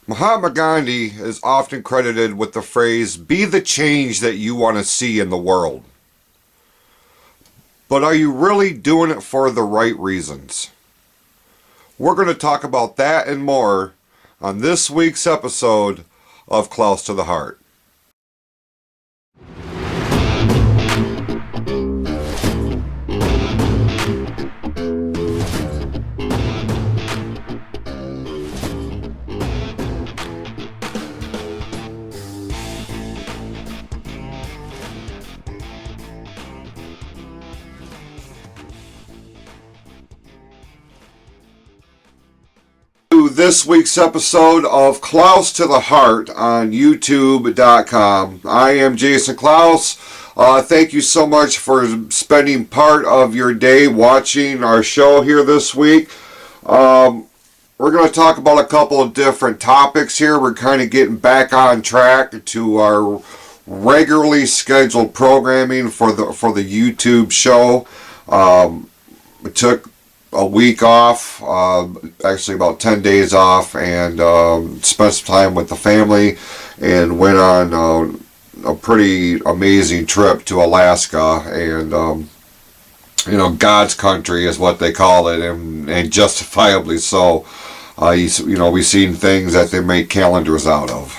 Mahatma Gandhi is often credited with the phrase, be the change that you want to see in the world. But are you really doing it for the right reasons? We're going to talk about that and more on this week's episode of Close to the Heart. This week's episode of Close to the Heart on YouTube.com. I am Jason Klaus. Thank you so much for spending part of your day watching our show here this week. We're going to talk about a couple of different topics here. We're kind of getting back on track to our regularly scheduled programming for the YouTube show. It took a week off, actually about 10 days off, and spent some time with the family and went on a pretty amazing trip to Alaska. And God's country is what they call it, and justifiably so. We've seen things that they make calendars out of,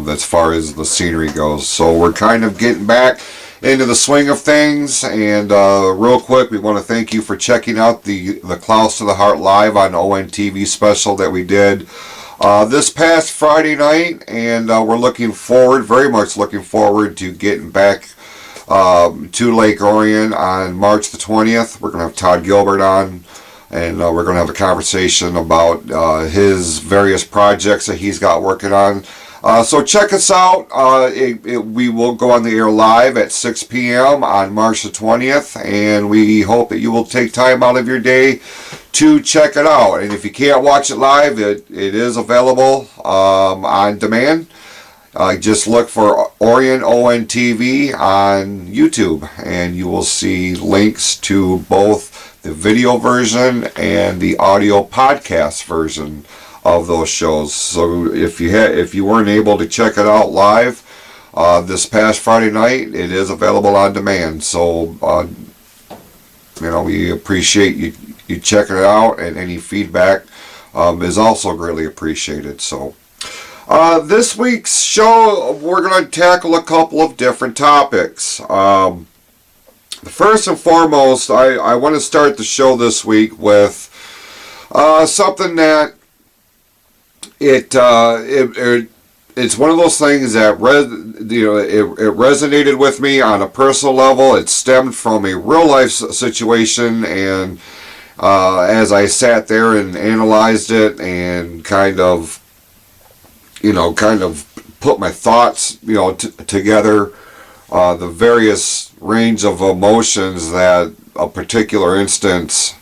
as far as the scenery goes. So we're kind of getting back into the swing of things, and real quick, we want to thank you for checking out the Close to the Heart Live on ONTV special that we did this past Friday night, and we're very much looking forward to getting back to Lake Orion on March the 20th. We're going to have Todd Gilbert on, and we're going to have a conversation about his various projects that he's got working on. So check us out. We will go on the air live at 6 p.m. on March the 20th, and we hope that you will take time out of your day to check it out. And if you can't watch it live, it is available on demand. Just look for Orion ONTV on YouTube, and you will see links to both the video version and the audio podcast version of those shows. So if you weren't able to check it out live this past Friday night, it is available on demand. So we appreciate you checking it out, and any feedback is also greatly appreciated. So this week's show, we're going to tackle a couple of different topics. First and foremost, I want to start the show this week with something that it's one of those things that it resonated with me on a personal level. It stemmed from a real life situation, and as I sat there and analyzed it and kind of put my thoughts together, the various range of emotions that a particular instance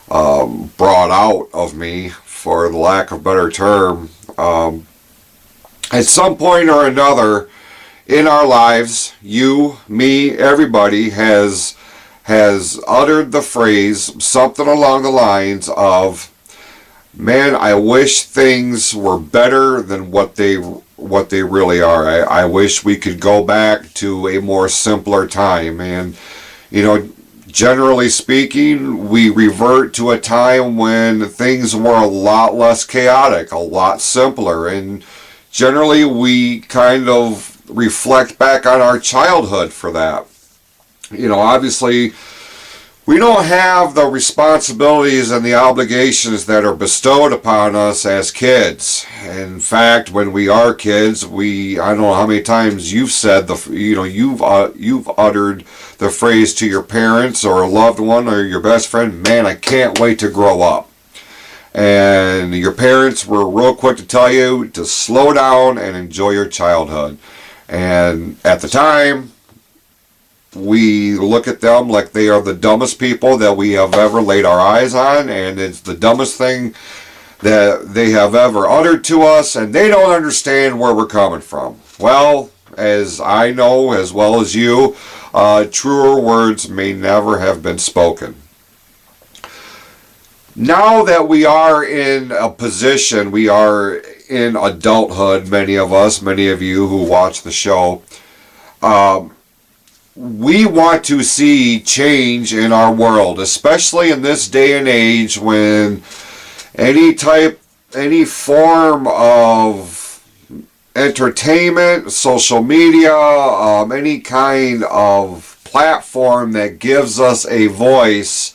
brought out of me, for the lack of a better term, at some point or another in our lives, you, me, everybody has uttered the phrase something along the lines of, man, I wish things were better than what they really are. I wish we could go back to a more simpler time. And generally speaking, we revert to a time when things were a lot less chaotic, a lot simpler, and generally we kind of reflect back on our childhood for that. Obviously, we don't have the responsibilities and the obligations that are bestowed upon us as kids. In fact, when we are kids, I don't know how many times you've said you've uttered the phrase to your parents or a loved one or your best friend, man, I can't wait to grow up. And your parents were real quick to tell you to slow down and enjoy your childhood. And at the time, we look at them like they are the dumbest people that we have ever laid our eyes on, and it's the dumbest thing that they have ever uttered to us, and they don't understand where we're coming from. Well, as I know as well as you, truer words may never have been spoken. Now that we are in a position, we are in adulthood, many of us, many of you who watch the show, we want to see change in our world, especially in this day and age when any form of entertainment, social media, any kind of platform that gives us a voice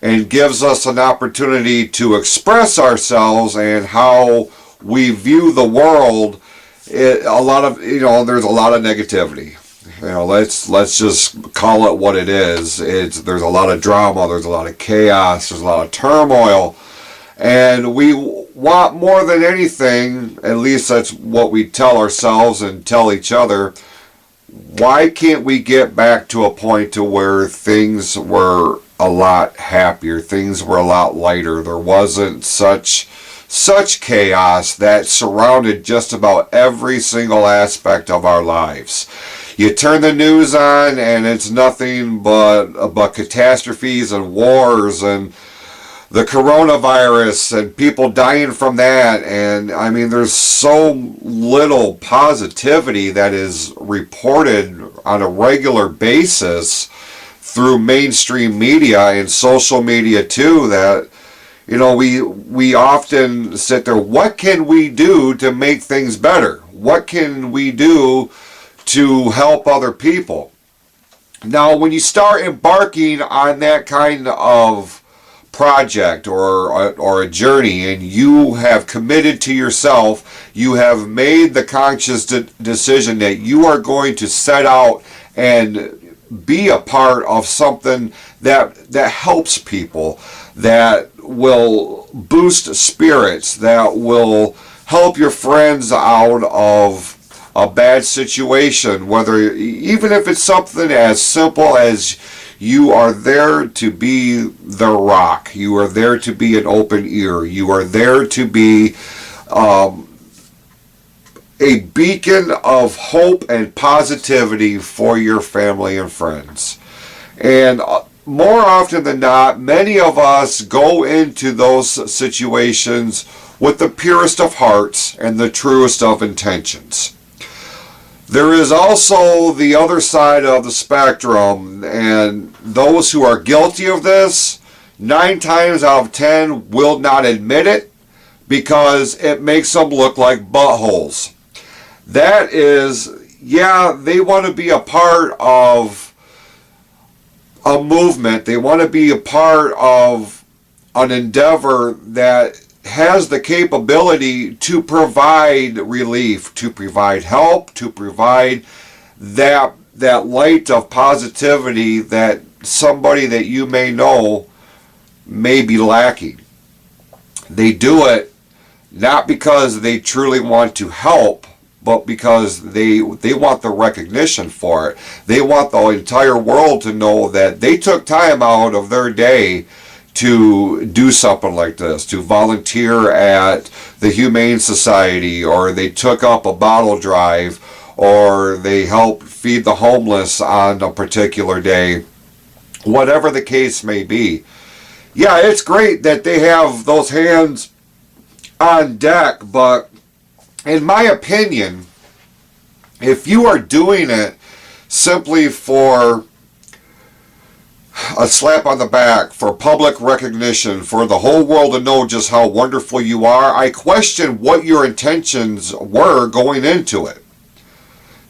and gives us an opportunity to express ourselves and how we view the world, there's a lot of negativity. Let's just call it what it is. There's a lot of drama, there's a lot of chaos, there's a lot of turmoil, and we want more than anything, at least that's what we tell ourselves and tell each other, why can't we get back to a point to where things were a lot happier, things were a lot lighter, there wasn't such chaos that surrounded just about every single aspect of our lives. You turn the news on and it's nothing but catastrophes and wars and the coronavirus and people dying from that. And I mean, there's so little positivity that is reported on a regular basis through mainstream media and social media too, that we often sit there, what can we do to make things better? What can we do to help other people? Now, when you start embarking on that kind of project or a journey, and you have committed to yourself, you have made the conscious decision that you are going to set out and be a part of something that helps people, that will boost spirits, that will help your friends out of a bad situation, whether even if it's something as simple as you are there to be the rock, you are there to be an open ear, you are there to be a beacon of hope and positivity for your family and friends. And more often than not, many of us go into those situations with the purest of hearts and the truest of intentions. There is also the other side of the spectrum, and those who are guilty of this, 9 times out of 10 will not admit it because it makes them look like buttholes. That is, they want to be a part of a movement. They want to be a part of an endeavor that has the capability to provide relief, to provide help, to provide that light of positivity that somebody that you may know may be lacking. They do it not because they truly want to help, but because they want the recognition for it. They want the entire world to know that they took time out of their day to do something like this, to volunteer at the Humane Society, or they took up a bottle drive, or they helped feed the homeless on a particular day. Whatever the case may be. Yeah, it's great that they have those hands on deck, but in my opinion, if you are doing it simply for a slap on the back, for public recognition, for the whole world to know just how wonderful you are, I question what your intentions were going into it.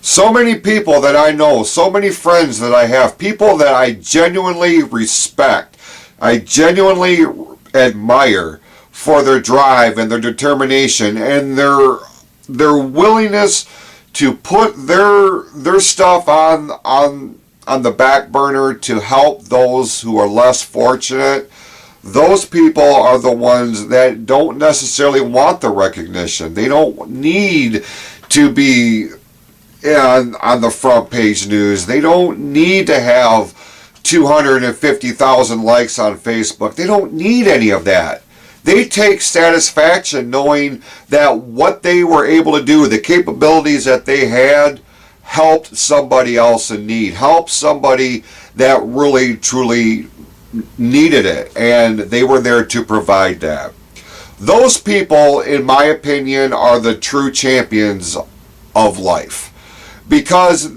So many people that I know, so many friends that I have, people that I genuinely respect, I genuinely admire for their drive and their determination and their willingness to put their stuff on the back burner to help those who are less fortunate. Those people are the ones that don't necessarily want the recognition. They don't need to be on the front page news. They don't need to have 250,000 likes on Facebook. They don't need any of that. They take satisfaction knowing that what they were able to do, the capabilities that they had, helped somebody else in need, helped somebody that really, truly needed it, and they were there to provide that. Those people, in my opinion, are the true champions of life, because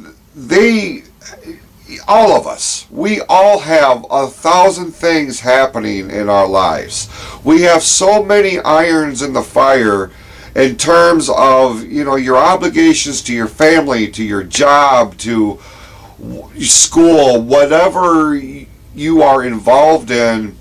all of us, we all have 1,000 things happening in our lives. We have so many irons in the fire in terms of, your obligations to your family, to your job, to school, whatever you are involved in.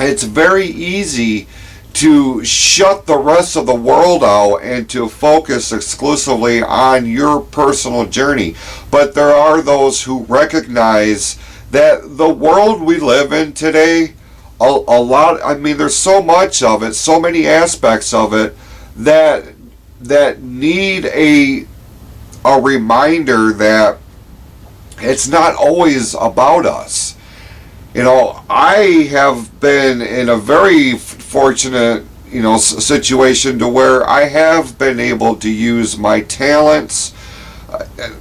It's very easy to shut the rest of the world out and to focus exclusively on your personal journey. But there are those who recognize that the world we live in today, there's so much of it, so many aspects of it that need a reminder that it's not always about us. I have been in a very fortunate, situation to where I have been able to use my talents.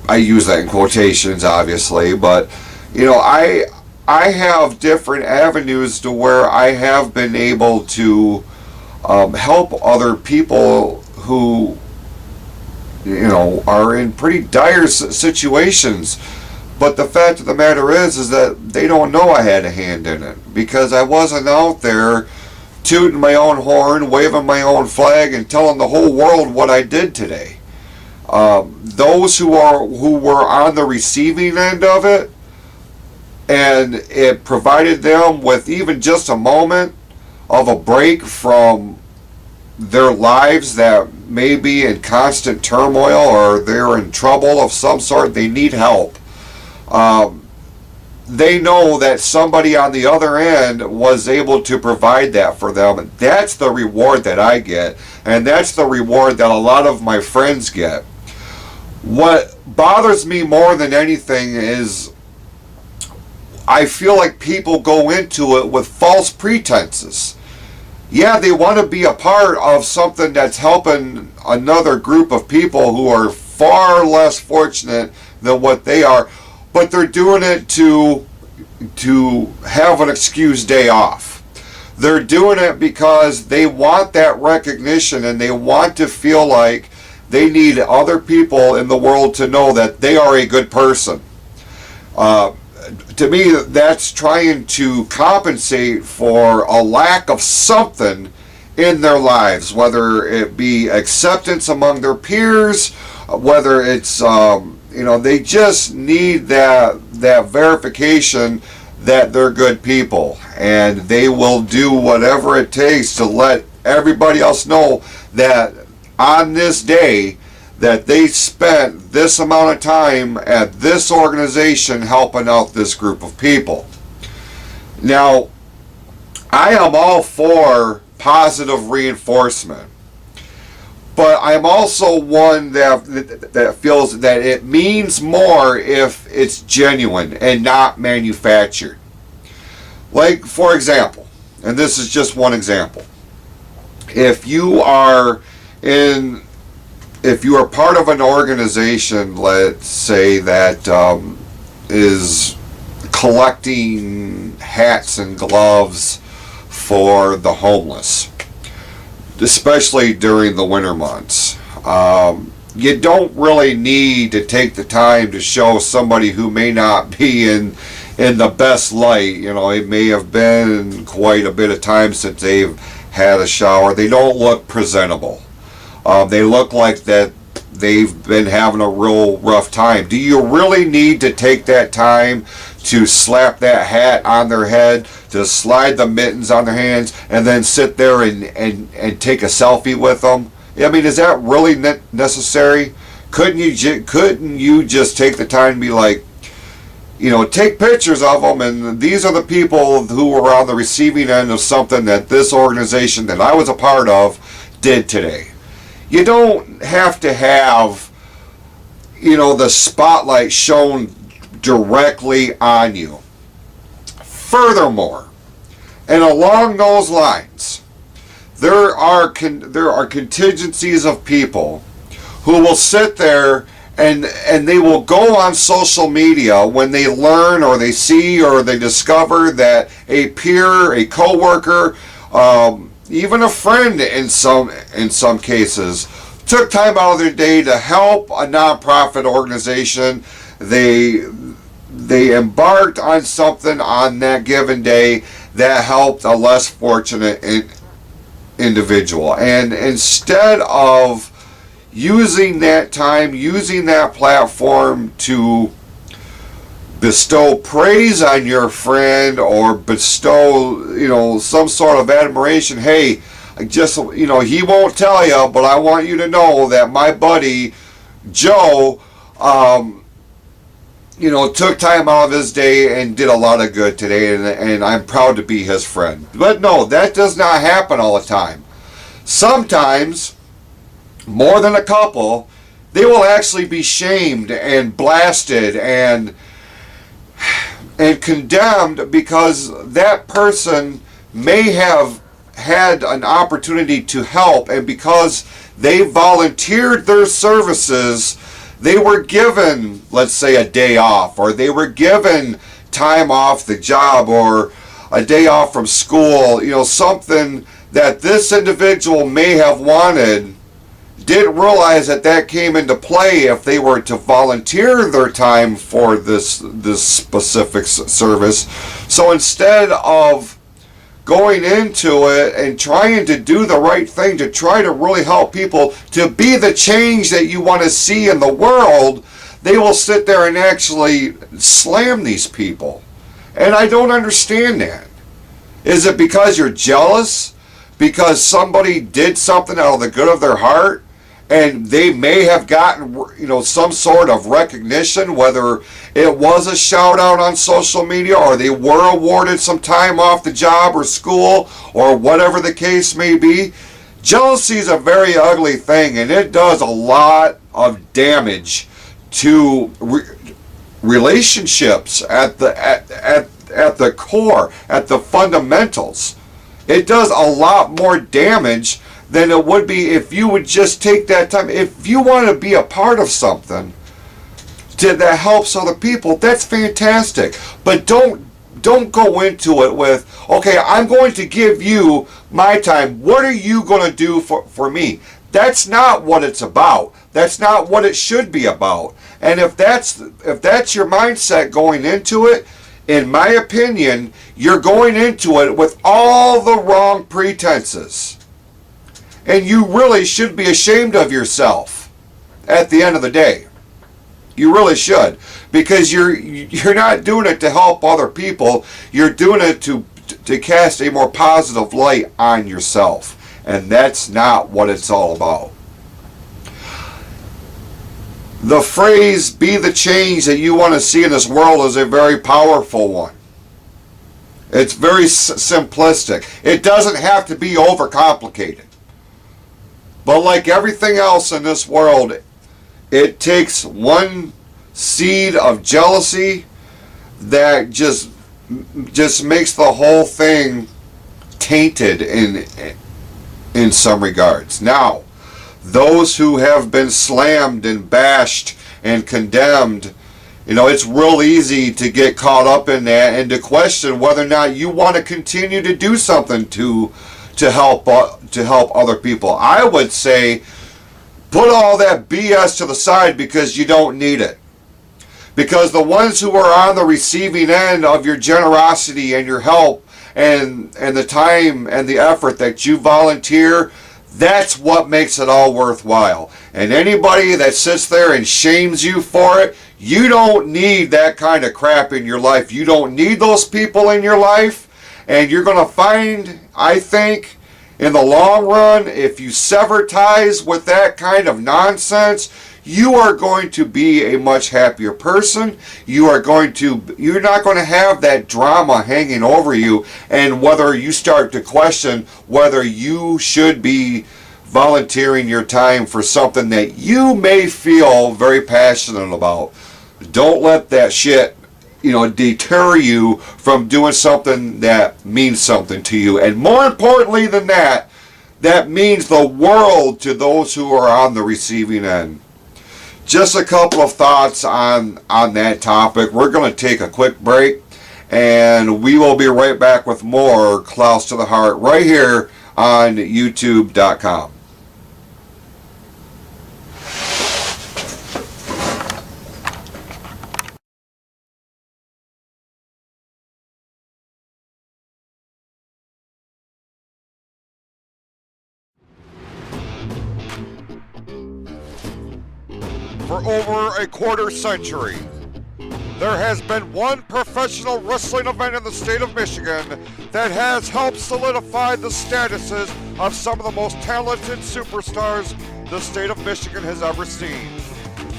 I use that in quotations, obviously, but, I have different avenues to where I have been able to help other people who, are in pretty dire situations. But the fact of the matter is that they don't know I had a hand in it, because I wasn't out there tooting my own horn, waving my own flag, and telling the whole world what I did today. Those who were on the receiving end of it, and it provided them with even just a moment of a break from their lives that may be in constant turmoil, or they're in trouble of some sort, they need help. They know that somebody on the other end was able to provide that for them. That's the reward that I get, and that's the reward that a lot of my friends get. What bothers me more than anything is I feel like people go into it with false pretenses. Yeah, they want to be a part of something that's helping another group of people who are far less fortunate than what they are, but they're doing it to have an excused day off. They're doing it because they want that recognition, and they want to feel like they need other people in the world to know that they are a good person. To me, that's trying to compensate for a lack of something in their lives, whether it be acceptance among their peers, whether it's they just need that verification that they're good people, and they will do whatever it takes to let everybody else know that on this day that they spent this amount of time at this organization helping out this group of people. Now, I am all for positive reinforcement, but I'm also one that feels that it means more if it's genuine and not manufactured. Like, for example, and this is just one example, if you are part of an organization, let's say, that is collecting hats and gloves for the homeless, especially during the winter months, you don't really need to take the time to show somebody who may not be in the best light. It may have been quite a bit of time since they've had a shower. They don't look presentable. They look like that they've been having a real rough time. Do you really need to take that time to slap that hat on their head, to slide the mittens on their hands, and then sit there and take a selfie with them? I mean, is that really necessary? Couldn't you just take the time to be like, take pictures of them, and these are the people who were on the receiving end of something that this organization that I was a part of did today. You don't have to have, the spotlight shown directly on you. Furthermore, and along those lines, there are contingencies of people who will sit there and they will go on social media when they learn or they see or they discover that a peer, a coworker, even a friend in some cases, took time out of their day to help a nonprofit organization. They embarked on something on that given day that helped a less fortunate individual. And instead of using that time, using that platform to bestow praise on your friend or bestow, some sort of admiration, hey, just, he won't tell you, but I want you to know that my buddy Joe, took time out of his day and did a lot of good today, and I'm proud to be his friend. But no, that does not happen all the time. Sometimes, more than a couple, they will actually be shamed and blasted and condemned because that person may have had an opportunity to help, and because they volunteered their services, they were given, let's say, a day off, or they were given time off the job, or a day off from school, something that this individual may have wanted, didn't realize that came into play if they were to volunteer their time for this specific service. So instead of going into it and trying to do the right thing to try to really help people to be the change that you want to see in the world, they will sit there and actually slam these people. And I don't understand that. Is it because you're jealous? Because somebody did something out of the good of their heart and they may have gotten, some sort of recognition, whether it was a shout out on social media or they were awarded some time off the job or school or whatever the case may be? Jealousy is a very ugly thing, and it does a lot of damage to relationships at the core, at the fundamentals. It does a lot more damage than it would be if you would just take that time. If you want to be a part of something that helps other people, that's fantastic. But don't go into it with, okay, I'm going to give you my time. What are you going to do for me? That's not what it's about. That's not what it should be about. And if that's your mindset going into it, in my opinion, you're going into it with all the wrong pretenses. And you really should be ashamed of yourself at the end of the day. You really should. Because you're not doing it to help other people. You're doing it to cast a more positive light on yourself. And that's not what it's all about. The phrase, be the change that you want to see in this world, is a very powerful one. It's very simplistic. It doesn't have to be overcomplicated. But like everything else in this world, it takes one seed of jealousy that just makes the whole thing tainted in some regards. Now, those who have been slammed and bashed and condemned, it's real easy to get caught up in that and to question whether or not you want to continue to do something to help other people. I would say put all that BS to the side because you don't need it. Because the ones who are on the receiving end of your generosity and your help and the time and the effort that you volunteer, that's what makes it all worthwhile. And anybody that sits there and shames you for it, you don't need that kind of crap in your life. You don't need those people in your life. And you're going to find, I think, in the long run, if you sever ties with that kind of nonsense, you are going to be a much happier person. You're not going to have that drama hanging over you, and whether you start to question whether you should be volunteering your time for something that you may feel very passionate about. Don't let that shit deter you from doing something that means something to you. And more importantly than that means the world to those who are on the receiving end. just a couple of thoughts on that topic. We're going to take a quick break, and we will be right back with more Klaus to the Heart right here on YouTube.com. For over a quarter century, there has been one professional wrestling event in the state of Michigan that has helped solidify the statuses of some of the most talented superstars the state of Michigan has ever seen.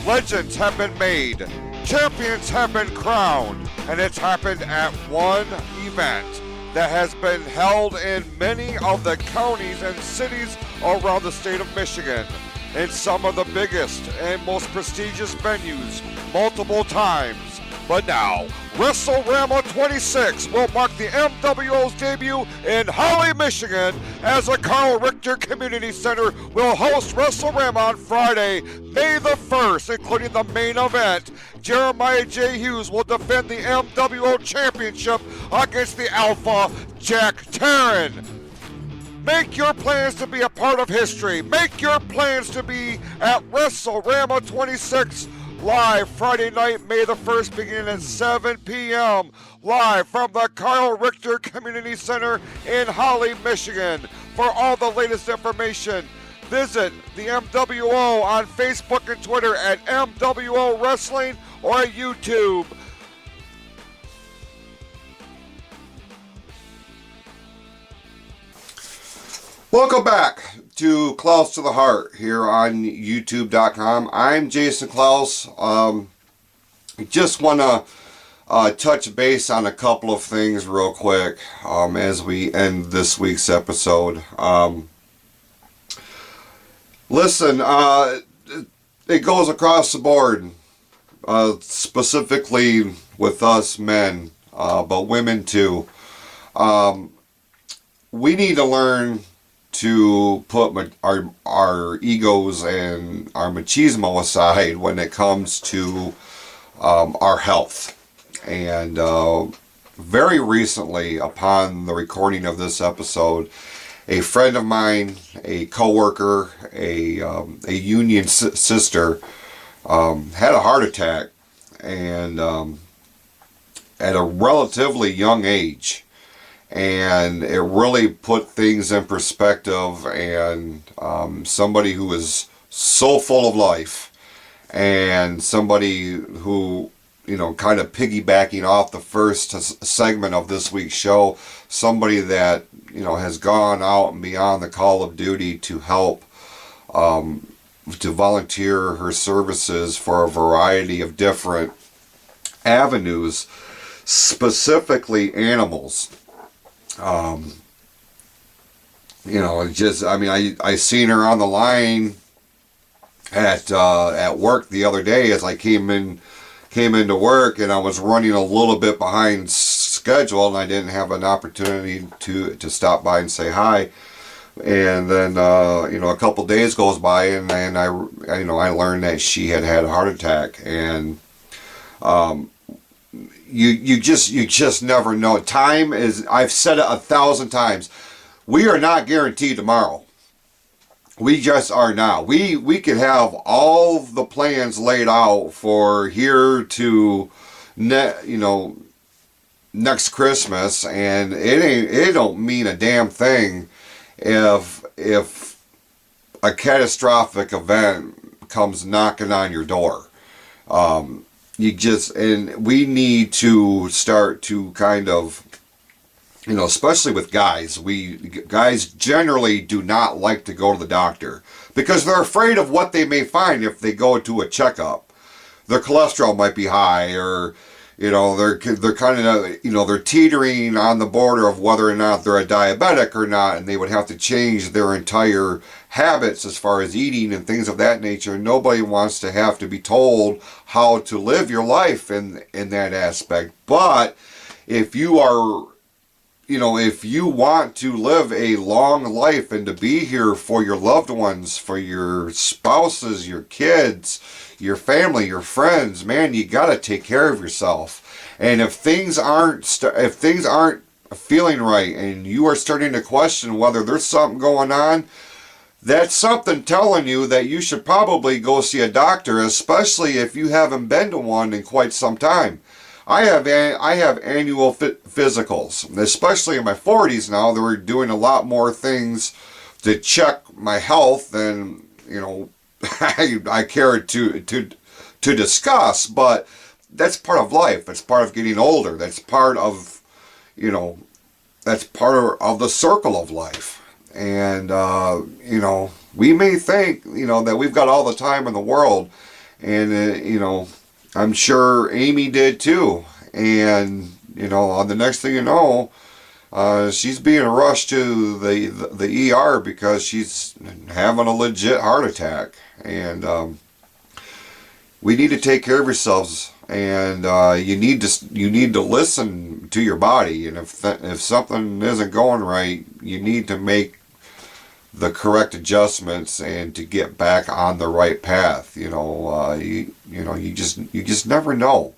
Legends have been made, champions have been crowned, and it's happened at one event that has been held in many of the counties and cities around the state of Michigan, in some of the biggest and most prestigious venues multiple times. But now, WrestleRama 26 will mark the MWO's debut in Holly, Michigan, as the Carl Richter Community Center will host WrestleRama on Friday, May the 1st, including the main event. Jeremiah J. Hughes will defend the MWO Championship against the Alpha, Jack Taryn. Make your plans to be a part of history. Make your plans to be at WrestleRama 26 live Friday night, May the 1st, beginning at 7 p.m. live from the Carl Richter Community Center in Holly, Michigan. For all the latest information, visit the MWO on Facebook and Twitter at MWO Wrestling or at YouTube. Welcome back to Klaus to the Heart here on YouTube.com. I'm Jason Klaus. Just want to touch base on a couple of things real quick as we end this week's episode. Listen, it goes across the board, specifically with us men, but women too. We need to learn to put our egos and our machismo aside when it comes to our health. And very recently, upon the recording of this episode, a friend of mine, a coworker, a union sister, had a heart attack, and at a relatively young age. And it really put things in perspective, and somebody who is so full of life, and somebody who, you know, kind of piggybacking off the first segment of this week's show, somebody that, you know, has gone out and beyond the call of duty to help, to volunteer her services for a variety of different avenues, specifically animals. You know, just, I mean, I seen her on the line at work the other day as I came into work, and I was running a little bit behind schedule, and I didn't have an opportunity to stop by and say hi. And then you know, a couple days goes by, and then I learned that she had a heart attack. And you just never know. Time is, I've said it 1,000 times, we are not guaranteed tomorrow. We just are not. We could have all the plans laid out for here to next Christmas, and it don't mean a damn thing if a catastrophic event comes knocking on your door. And we need to start to kind of, you know, especially with guys, guys generally do not like to go to the doctor because they're afraid of what they may find if they go to a checkup. Their cholesterol might be high, or, you know, they're kind of, you know, they're teetering on the border of whether or not they're a diabetic or not, and they would have to change their entire habits as far as eating and things of that nature. Nobody wants to have to be told how to live your life in that aspect. But if you are if you want to live a long life and to be here for your loved ones, for your spouses, your kids, your family, your friends, man, you got to take care of yourself. And if things aren't feeling right and you are starting to question whether there's something going on, that's something telling you that you should probably go see a doctor, especially if you haven't been to one in quite some time. I have annual physicals, especially in my 40s now. They're doing a lot more things to check my health than I care to discuss. But that's part of life. It's part of getting older. That's part of the circle of life. And we may think that we've got all the time in the world, and I'm sure Amy did too. And the next thing you know, she's being rushed to the ER because she's having a legit heart attack. And we need to take care of yourselves, and you need to listen to your body. And if something isn't going right, you need to make the correct adjustments and to get back on the right path. You just never know.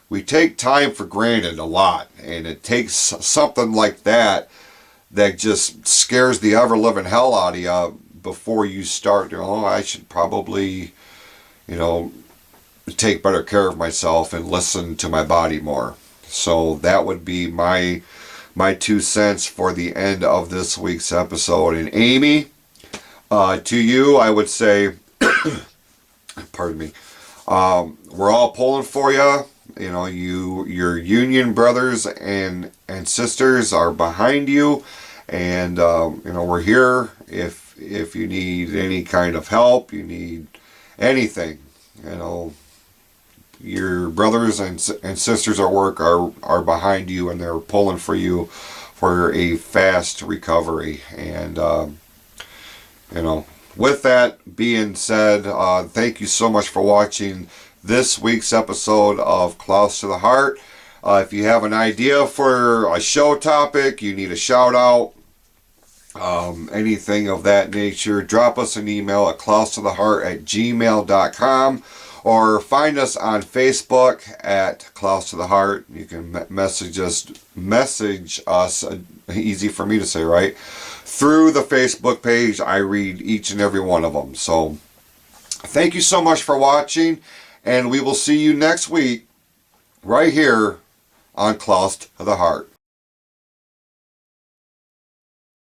We take time for granted a lot, and it takes something like that just scares the ever living hell out of you before you start. I should probably take better care of myself and listen to my body more. So that would be my 2 cents for the end of this week's episode. And Amy, to you, I would say, pardon me, we're all pulling for you. Your union brothers and sisters are behind you, and we're here if you need any kind of help, you need anything. Your brothers and sisters at work are behind you, and they're pulling for you for a fast recovery. And with that being said, thank you so much for watching this week's episode of Close to the Heart. If you have an idea for a show topic, you need a shout out, anything of that nature, drop us an email at closetotheheart@gmail.com. Or find us on Facebook at Close to the Heart. You can message us, easy for me to say, right? Through the Facebook page. I read each and every one of them. So thank you so much for watching, and we will see you next week right here on Close to the Heart.